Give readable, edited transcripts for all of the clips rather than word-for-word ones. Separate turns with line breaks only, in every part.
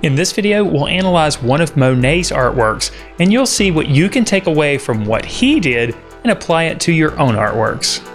In this video, we'll analyze one of Monet's artworks, and you'll see what you can take away from what he did and apply it to your own artworks.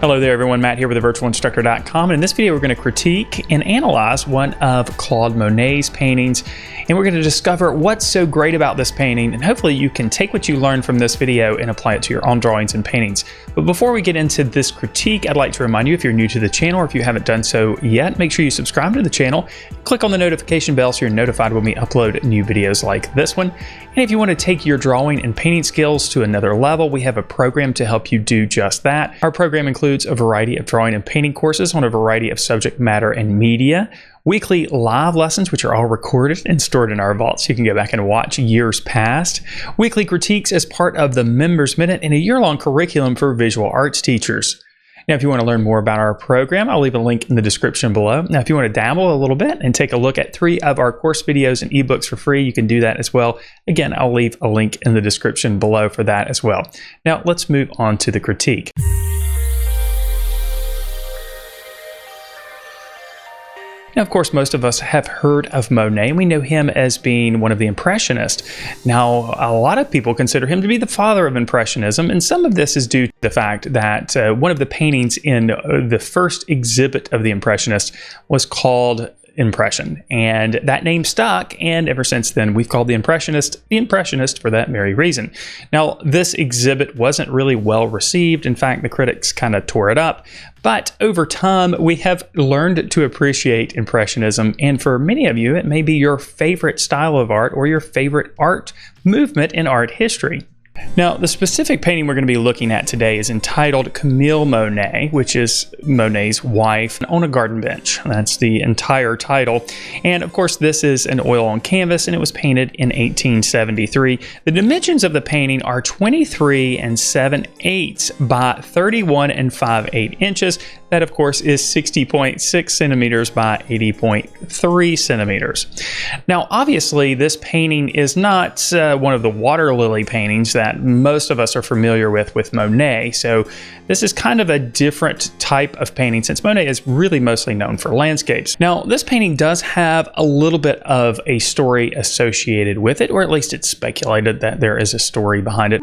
Hello there everyone, Matt here with thevirtualinstructor.com, and in this video we're going to critique and analyze one of Claude Monet's paintings, and we're going to discover what's so great about this painting, and hopefully you can take what you learned from this video and apply it to your own drawings and paintings. But before we get into this critique, I'd like to remind you, if you're new to the channel or if you haven't done so yet, make sure you subscribe to the channel, click on the notification bell so you're notified when we upload new videos like this one. And if you want to take your drawing and painting skills to another level, we have a program to help you do just that. Our program includes a variety of drawing and painting courses on a variety of subject matter and media, weekly live lessons, which are all recorded and stored in our vault so you can go back and watch years past, weekly critiques as part of the Members Minute, and a year-long curriculum for visual arts teachers. Now, if you want to learn more about our program, I'll leave a link in the description below. Now, if you want to dabble a little bit and take a look at 3 of our course videos and ebooks for free, you can do that as well. Again, I'll leave a link in the description below for that as well. Now, let's move on to the critique. Now, of course, most of us have heard of Monet. We know him as being one of the Impressionists. Now, a lot of people consider him to be the father of Impressionism, and some of this is due to the fact that one of the paintings in the first exhibit of the Impressionists was called Impression, and that name stuck, and ever since then we've called the Impressionist for that very reason. Now, this exhibit wasn't really well received. In fact, the critics kind of tore it up, but over time we have learned to appreciate Impressionism, and for many of you it may be your favorite style of art or your favorite art movement in art history. Now, the specific painting we're going to be looking at today is entitled Camille Monet, which is Monet's wife, on a garden bench. That's the entire title. And of course, this is an oil on canvas, and it was painted in 1873. The dimensions of the painting are 23 7/8 by 31 5/8 inches. That, of course, is 60.6 centimeters by 80.3 centimeters. Now, obviously, this painting is not one of the water lily paintings that most of us are familiar with Monet. So this is kind of a different type of painting, since Monet is really mostly known for landscapes. Now, this painting does have a little bit of a story associated with it, or at least it's speculated that there is a story behind it.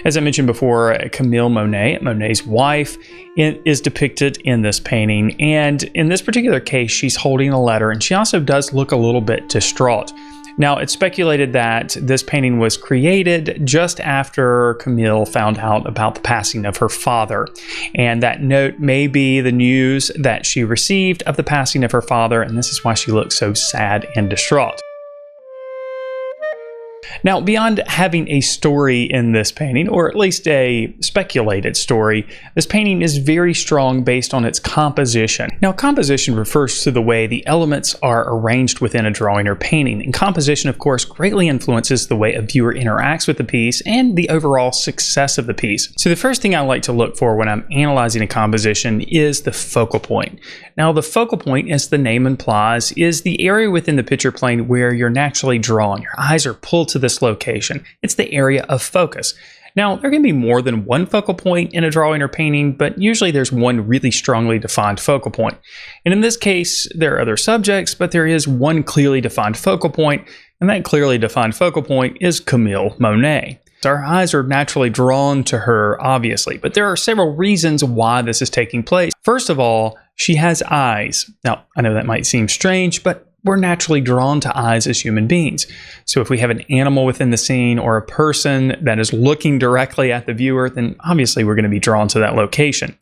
As I mentioned before, Camille Monet, Monet's wife, is depicted in this painting, and in this particular case, she's holding a letter, and she also does look a little bit distraught. Now, it's speculated that this painting was created just after Camille found out about the passing of her father, and that note may be the news that she received of the passing of her father, and this is why she looks so sad and distraught. Now, beyond having a story in this painting, or at least a speculated story, this painting is very strong based on its composition. Now, composition refers to the way the elements are arranged within a drawing or painting, and composition, of course, greatly influences the way a viewer interacts with the piece and the overall success of the piece. So the first thing I like to look for when I'm analyzing a composition is the focal point. Now, the focal point, as the name implies, is the area within the picture plane where you're naturally drawn. Your eyes are pulled to this location. It's the area of focus. Now, there can be more than one focal point in a drawing or painting, but usually there's one really strongly defined focal point. And in this case, there are other subjects, but there is one clearly defined focal point, and that clearly defined focal point is Camille Monet. Our eyes are naturally drawn to her, obviously, but there are several reasons why this is taking place. First of all, she has eyes. Now, I know that might seem strange, but we're naturally drawn to eyes as human beings. So if we have an animal within the scene or a person that is looking directly at the viewer, then obviously we're going to be drawn to that location.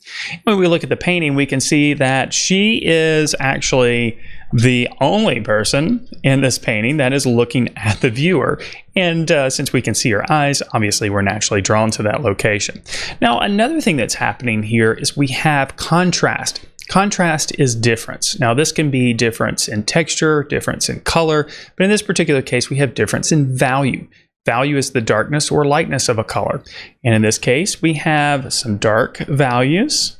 When we look at the painting, we can see that she is actually the only person in this painting that is looking at the viewer. And since we can see her eyes, obviously we're naturally drawn to that location. Now, another thing that's happening here is we have contrast. Contrast is difference. Now, this can be difference in texture, difference in color, but in this particular case, we have difference in value. Value is the darkness or lightness of a color. And in this case, we have some dark values.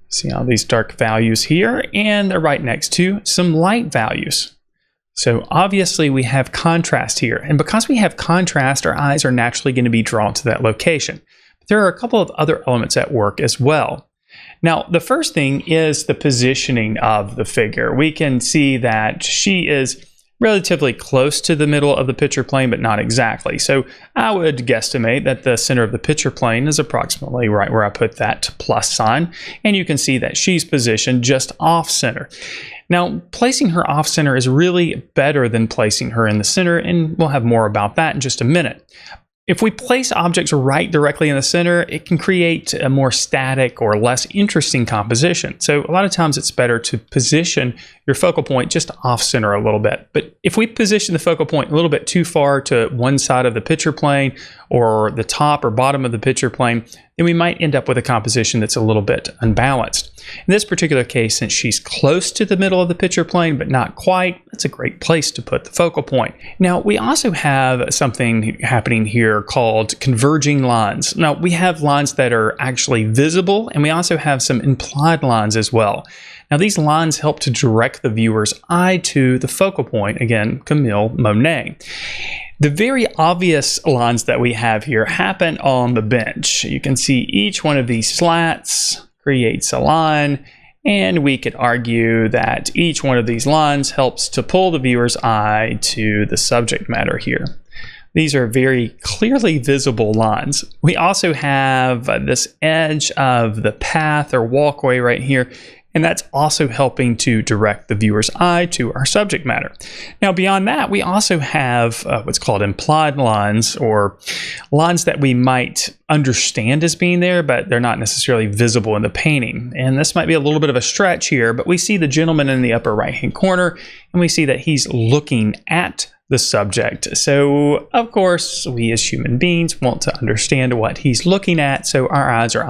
See all these dark values here, and they're right next to some light values. So obviously we have contrast here, and because we have contrast, our eyes are naturally going to be drawn to that location. But there are a couple of other elements at work as well. Now, the first thing is the positioning of the figure. We can see that she is relatively close to the middle of the picture plane, but not exactly. So I would guesstimate that the center of the picture plane is approximately right where I put that plus sign, and you can see that she's positioned just off center. Now, placing her off center is really better than placing her in the center, and we'll have more about that in just a minute. If we place objects right directly in the center, it can create a more static or less interesting composition. So a lot of times it's better to position your focal point just off center a little bit. But if we position the focal point a little bit too far to one side of the picture plane or the top or bottom of the picture plane, then we might end up with a composition that's a little bit unbalanced. In this particular case, since she's close to the middle of the picture plane, but not quite, that's a great place to put the focal point. Now, we also have something happening here called converging lines. Now, we have lines that are actually visible, and we also have some implied lines as well. Now, these lines help to direct the viewer's eye to the focal point, again, Camille Monet. The very obvious lines that we have here happen on the bench. You can see each one of these slats creates a line, and we could argue that each one of these lines helps to pull the viewer's eye to the subject matter here. These are very clearly visible lines. We also have this edge of the path or walkway right here, and that's also helping to direct the viewer's eye to our subject matter. Now, beyond that, we also have what's called implied lines, or lines that we might understand as being there, but they're not necessarily visible in the painting. And this might be a little bit of a stretch here, but we see the gentleman in the upper right-hand corner, and we see that he's looking at the subject. So, of course, we as human beings want to understand what he's looking at, so our eyes are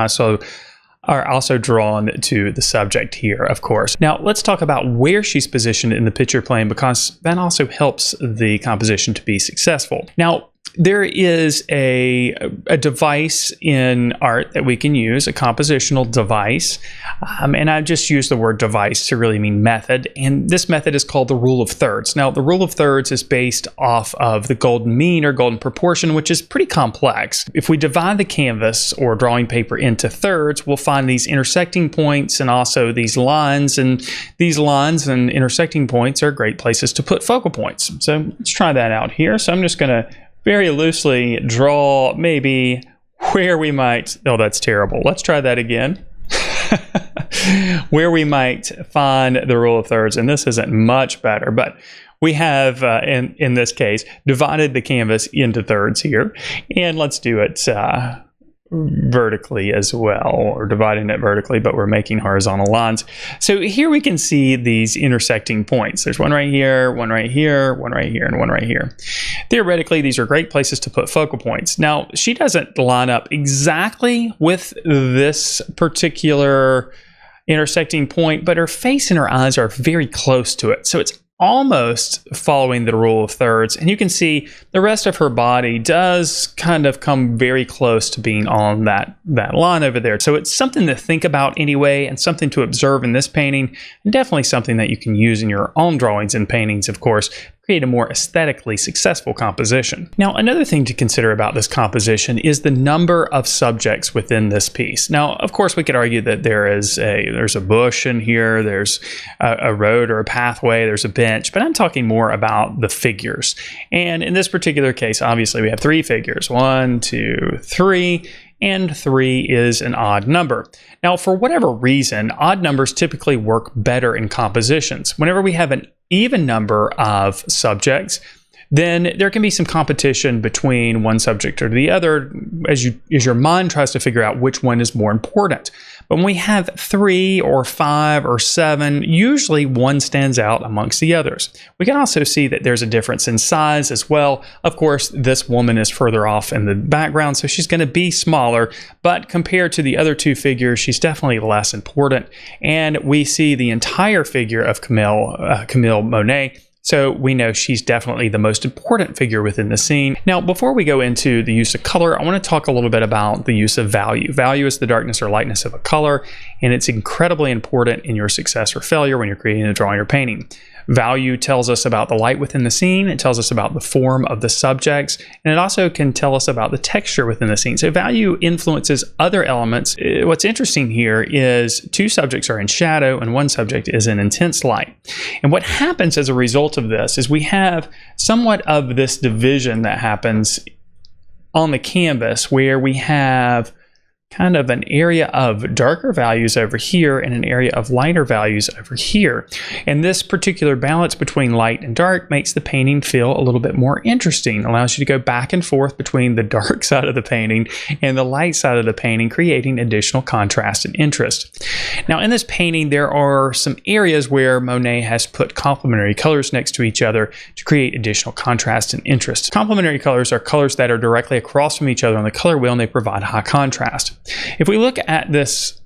also drawn to the subject here, of course. Now, let's talk about where she's positioned in the picture plane, because that also helps the composition to be successful. Now, there is a device in art that we can use, a compositional device, and I just use the word device to really mean method, and this method is called the rule of thirds. Now, the rule of thirds is based off of the golden mean or golden proportion, which is pretty complex. If we divide the canvas or drawing paper into thirds, we'll find these intersecting points and also these lines, and these lines and intersecting points are great places to put focal points. So let's try that out here. So I'm just going to very loosely draw maybe where we might, oh, that's terrible. Let's try that again. Where we might find the rule of thirds, and this isn't much better, but we have, in this case, divided the canvas into thirds here, and let's do it vertically as well, or dividing it vertically, but we're making horizontal lines. So here we can see these intersecting points. There's one right here, one right here, one right here, and one right here. Theoretically, these are great places to put focal points. Now, she doesn't line up exactly with this particular intersecting point, but her face and her eyes are very close to it. So it's almost following the rule of thirds, and you can see the rest of her body does kind of come very close to being on that line over there. So it's something to think about anyway, and something to observe in this painting, and definitely something that you can use in your own drawings and paintings, of course, create a more aesthetically successful composition. Now, another thing to consider about this composition is the number of subjects within this piece. Now, of course, we could argue that there's a bush in here, there's a road or a pathway, there's a bench, but I'm talking more about the figures. And in this particular case, obviously, we have three figures, 1, 2, 3, and 3 is an odd number. Now, for whatever reason, odd numbers typically work better in compositions. Whenever we have an even number of subjects, then there can be some competition between one subject or the other as your mind tries to figure out which one is more important. But when we have 3 or 5 or 7, usually one stands out amongst the others. We can also see that there's a difference in size as well. Of course, this woman is further off in the background, so she's going to be smaller, but compared to the other two figures, she's definitely less important. And we see the entire figure of Camille Monet, so we know she's definitely the most important figure within the scene. Now, before we go into the use of color, I want to talk a little bit about the use of value. Value is the darkness or lightness of a color, and it's incredibly important in your success or failure when you're creating a drawing or painting. Value tells us about the light within the scene. It tells us about the form of the subjects, and it also can tell us about the texture within the scene. So value influences other elements. What's interesting here is two subjects are in shadow and one subject is in intense light. And what happens as a result of this is we have somewhat of this division that happens on the canvas, where we have kind of an area of darker values over here and an area of lighter values over here. And this particular balance between light and dark makes the painting feel a little bit more interesting, allows you to go back and forth between the dark side of the painting and the light side of the painting, creating additional contrast and interest. Now in this painting, there are some areas where Monet has put complementary colors next to each other to create additional contrast and interest. Complementary colors are colors that are directly across from each other on the color wheel, and they provide high contrast. If we look at this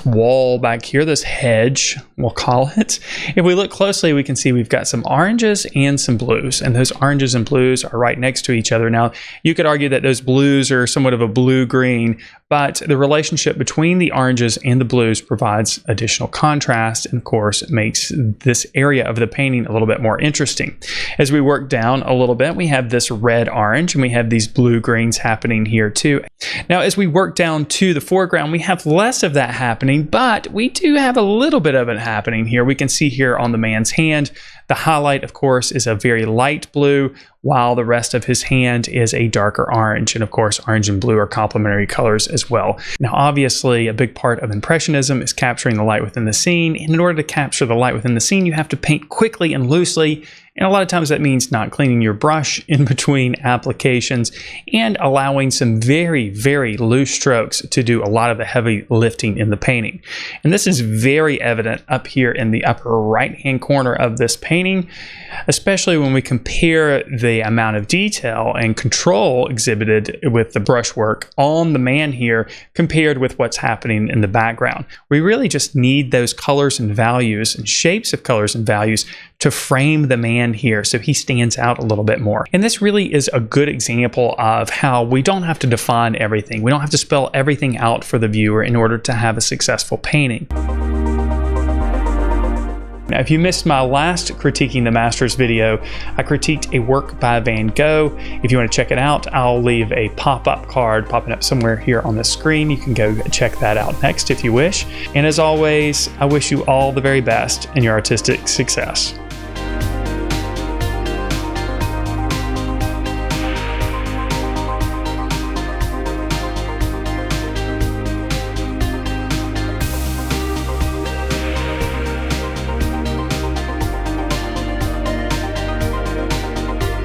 wall back here, this hedge, we'll call it, if we look closely, we can see we've got some oranges and some blues, and those oranges and blues are right next to each other. Now, you could argue that those blues are somewhat of a blue-green, but the relationship between the oranges and the blues provides additional contrast, and of course, it makes this area of the painting a little bit more interesting. As we work down a little bit, we have this red-orange, and we have these blue-greens happening here too. Now, as we work down to the foreground, we have less of that happening, but we do have a little bit of it happening here. We can see here on the man's hand, the highlight, of course, is a very light blue, while the rest of his hand is a darker orange. And of course, orange and blue are complementary colors as well. Now, obviously, a big part of Impressionism is capturing the light within the scene. And in order to capture the light within the scene, you have to paint quickly and loosely. And a lot of times that means not cleaning your brush in between applications and allowing some very, very loose strokes to do a lot of the heavy lifting in the painting. And this is very evident up here in the upper right-hand corner of this painting, especially when we compare the amount of detail and control exhibited with the brushwork on the man here compared with what's happening in the background. We really just need those colors and values and shapes of colors and values to frame the man here so he stands out a little bit more. And this really is a good example of how we don't have to define everything. We don't have to spell everything out for the viewer in order to have a successful painting. Now, if you missed my last Critiquing the Masters video, I critiqued a work by Van Gogh. If you want to check it out, I'll leave a pop-up card popping up somewhere here on the screen. You can go check that out next if you wish. And as always, I wish you all the very best in your artistic success.